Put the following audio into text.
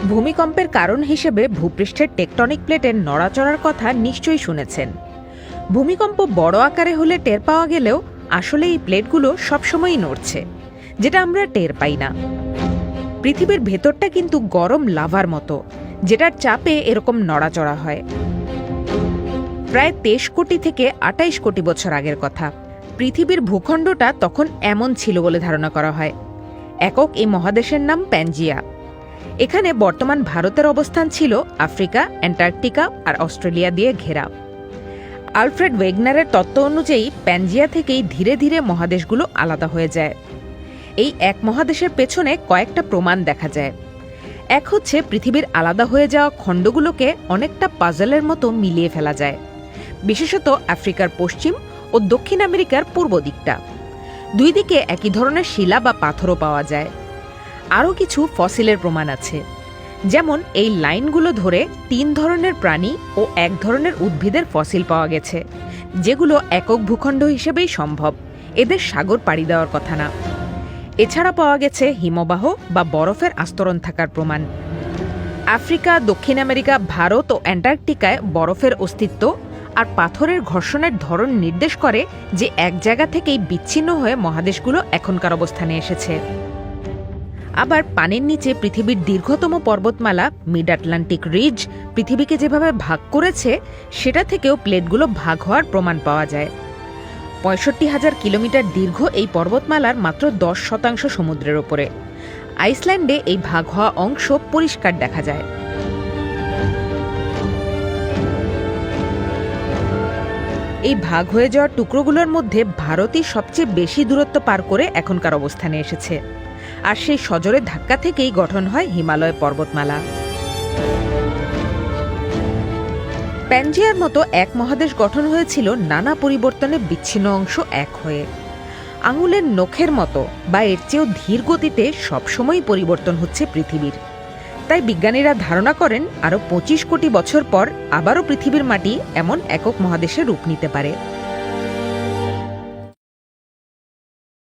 ভূমিকম্পের কারণ হিসেবে ভূপৃষ্ঠের টেকটনিক প্লেটের নড়াচড়ার কথা নিশ্চয়ই শুনেছেন। ভূমিকম্প বড় আকারে হলে টের পাওয়া গেলেও আসলে এই প্লেটগুলো সবসময়ই নড়ছে, যেটা আমরা টের পাই না। পৃথিবীর ভেতরটা কিন্তু গরম লাভার মতো, যেটার চাপে এরকম নড়াচড়া হয়। প্রায় 23 কোটি থেকে 28 কোটি বছর আগের কথা। পৃথিবীর ভূখণ্ডটা তখন এমন ছিল বলে ধারণা করা হয়। একক এই মহাদেশের নাম প্যানজিয়া। এখানে বর্তমান ভারতের অবস্থান ছিল আফ্রিকা, অ্যান্টার্কটিকা আর অস্ট্রেলিয়া দিয়ে ঘেরা। আলফ্রেড ওয়েগনারের তত্ত্ব অনুযায়ী প্যানজিয়া থেকেই ধীরে ধীরে মহাদেশগুলো আলাদা হয়ে যায়। এই এক মহাদেশের পেছনে কয়েকটা প্রমাণ দেখা যায়। এক হচ্ছে পৃথিবীর আলাদা হয়ে যাওয়া খণ্ডগুলোকে অনেকটা পাজলের মতো মিলিয়ে ফেলা যায়, বিশেষত আফ্রিকার পশ্চিম ও দক্ষিণ আমেরিকার পূর্ব দিকটা। দুই দিকে একই ধরনের শিলা বা পাথরও পাওয়া যায়। আরও কিছু ফসিলের প্রমাণ আছে, যেমন এই লাইনগুলো ধরে 3 ধরনের প্রাণী ও 1 ধরনের উদ্ভিদের ফসিল পাওয়া গেছে, যেগুলো একক ভূখণ্ড হিসেবেই সম্ভব, এদের সাগর পাড়ি দেওয়ার কথা না। এছাড়া পাওয়া গেছে হিমবাহ বা বরফের আস্তরণ থাকার প্রমাণ। আফ্রিকা, দক্ষিণ আমেরিকা, ভারত ও অ্যান্টার্কটিকায় বরফের অস্তিত্ব আর পাথরের ঘর্ষণের ধরন নির্দেশ করে যে এক জায়গা থেকেই বিচ্ছিন্ন হয়ে মহাদেশগুলো এখনকার অবস্থানে এসেছে। আবার পানির নিচে পৃথিবীর দীর্ঘতম পর্বতমালা মিড আটলান্টিক রিজ পৃথিবীকে যেভাবে ভাগ করেছে, সেটা থেকেও প্লেটগুলো ভাগ হওয়ার প্রমাণ পাওয়া যায়। 65,000 কিলোমিটার দীর্ঘ এই পর্বতমালার মাত্র 10% সমুদ্রের ওপরে। আইসল্যান্ডে এই ভাগ হওয়া অংশ পরিষ্কার দেখা যায়। এই ভাগ হয়ে যাওয়া টুকরোগুলোর মধ্যে ভারতই সবচেয়ে বেশি দূরত্ব পার করে এখনকার অবস্থানে এসেছে, আর সেই সজোরের ধাক্কা থেকেই গঠন হয় হিমালয় পর্বতমালা। প্যানজিয়ার মতো এক মহাদেশ গঠন হয়েছিল নানা পরিবর্তনে বিচ্ছিন্ন অংশ এক হয়ে। আঙুলের নখের মতো বা এর চেয়েও ধীর গতিতে সবসময়ই পরিবর্তন হচ্ছে পৃথিবীর। তাই বিজ্ঞানীরা ধারণা করেন আরও 25 কোটি বছর পর আবারও পৃথিবীর মাটি এমন একক মহাদেশে রূপ নিতে পারে।